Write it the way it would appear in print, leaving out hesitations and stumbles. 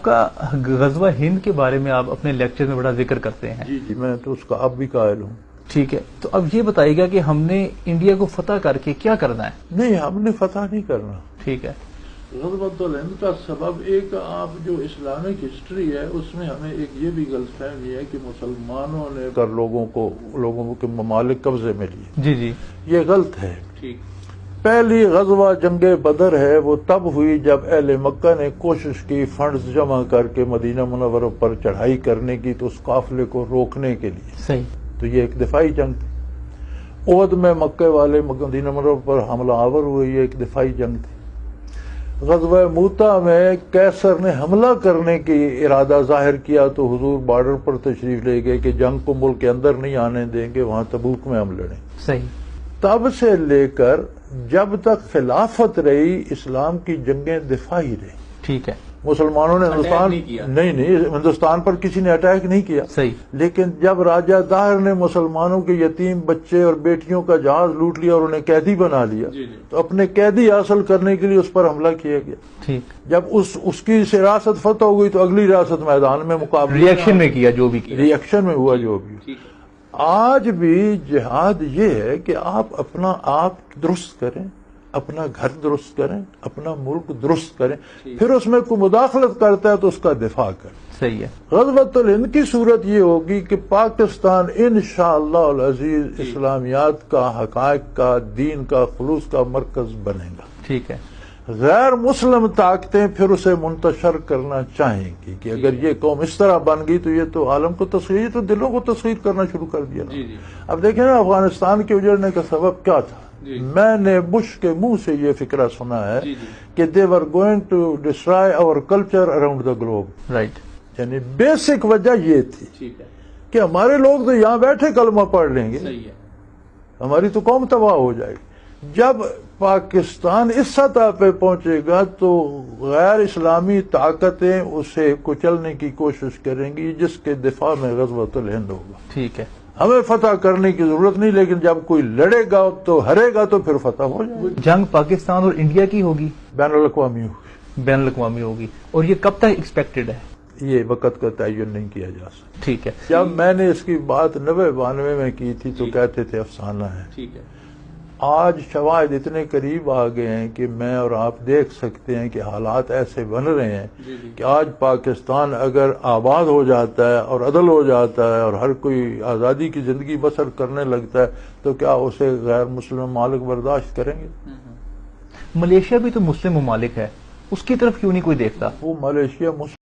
کا غزوہ ہند کے بارے میں آپ اپنے لیکچر میں بڑا ذکر کرتے ہیں. جی میں تو اس کا اب بھی قائل ہوں. ٹھیک ہے، تو اب یہ بتائیے گا کہ ہم نے انڈیا کو فتح کر کے کیا کرنا ہے؟ نہیں، ہم نے فتح نہیں کرنا. ٹھیک ہے. غزوۃ الہند کا سبب ایک آپ جو اسلامک ہسٹری ہے اس میں ہمیں ایک یہ بھی غلط فہمی ہے کہ مسلمانوں نے کر لوگوں کے ممالک قبضے میں لیے. جی جی، یہ غلط ہے. ٹھیک. پہلی غزوہ جنگ بدر ہے وہ تب ہوئی جب اہل مکہ نے کوشش کی فنڈز جمع کر کے مدینہ منورہ پر چڑھائی کرنے کی تو اس قافلے کو روکنے کے لیے. صحیح. تو یہ ایک دفاعی جنگ تھی. احد میں مکے والے مدینہ منورہ پر حملہ آور ہوئے، یہ ایک دفاعی جنگ تھی. غزوہ موتا میں کیسر نے حملہ کرنے کی ارادہ ظاہر کیا تو حضور بارڈر پر تشریف لے گئے کہ جنگ کو ملک کے اندر نہیں آنے دیں گے، وہاں تبوک میں ہم لڑیں. صحیح. تب سے لے کر جب تک خلافت رہی اسلام کی جنگیں دفاعی رہی. ٹھیک ہے. مسلمانوں نے ہندوستان پر کسی نے اٹیک نہیں کیا. صحیح. لیکن جب راجہ طاہر نے مسلمانوں کے یتیم بچے اور بیٹیوں کا جہاز لوٹ لیا اور انہیں قیدی بنا لیا تو اپنے قیدی حاصل کرنے کے لیے اس پر حملہ کیا گیا. ٹھیک. جب اس کی ریاست فتح ہو گئی تو اگلی ریاست میدان میں مقابلہ ریئیکشن میں کیا جو بھی کیا، ریئیکشن میں ہوا جو بھی. آج بھی جہاد یہ ہے کہ آپ اپنا آپ درست کریں، اپنا گھر درست کریں، اپنا ملک درست کریں، پھر اس میں کوئی مداخلت کرتا ہے تو اس کا دفاع کریں. صحیح ہے. غزوۃ الہند کی صورت یہ ہوگی کہ پاکستان انشاءاللہ العزیز اسلامیات کا، حقائق کا، دین کا، خلوص کا مرکز بنے گا. ٹھیک ہے. غیر مسلم طاقتیں پھر اسے منتشر کرنا چاہیں گی کہ اگر یہ قوم اس طرح بن گئی تو یہ تو عالم کو تسخیر، تو دلوں کو تسخیر کرنا شروع کر دیا. اب دیکھیں نا افغانستان کے اجڑنے کا سبب کیا تھا. میں نے بش کے منہ سے یہ فکرہ سنا ہے کہ they were going to destroy our culture around the globe. Right. یعنی بیسک وجہ یہ تھی کہ ہمارے لوگ تو یہاں بیٹھے کلمہ پڑھ لیں گے، ہماری تو قوم تباہ ہو جائے گی. جب پاکستان اس سطح پہ پہنچے گا تو غیر اسلامی طاقتیں اسے کچلنے کی کوشش کریں گی، جس کے دفاع میں غزوۃ الہند ہوگا. ٹھیک ہے. ہمیں فتح کرنے کی ضرورت نہیں، لیکن جب کوئی لڑے گا تو ہرے گا تو پھر فتح ہو جائے گی. جنگ پاکستان اور انڈیا کی ہوگی، بین الاقوامی ہوگی. بین الاقوامی ہوگی. اور یہ کب تک ایکسپیکٹڈ ہے؟ یہ وقت کا تعین نہیں کیا جا سکتا. ٹھیک ہے. جب میں نے اس کی بات 90-92 میں کی تھی تو کہتے تھے افسانہ ہے. ٹھیک ہے. آج شواہد اتنے قریب آ گئے ہیں کہ میں اور آپ دیکھ سکتے ہیں کہ حالات ایسے بن رہے ہیں کہ آج پاکستان اگر آباد ہو جاتا ہے اور عدل ہو جاتا ہے اور ہر کوئی آزادی کی زندگی بسر کرنے لگتا ہے تو کیا اسے غیر مسلم ممالک برداشت کریں گے؟ ملیشیا بھی تو مسلم ممالک ہے، اس کی طرف کیوں نہیں کوئی دیکھتا؟ وہ ملیشیا مسلم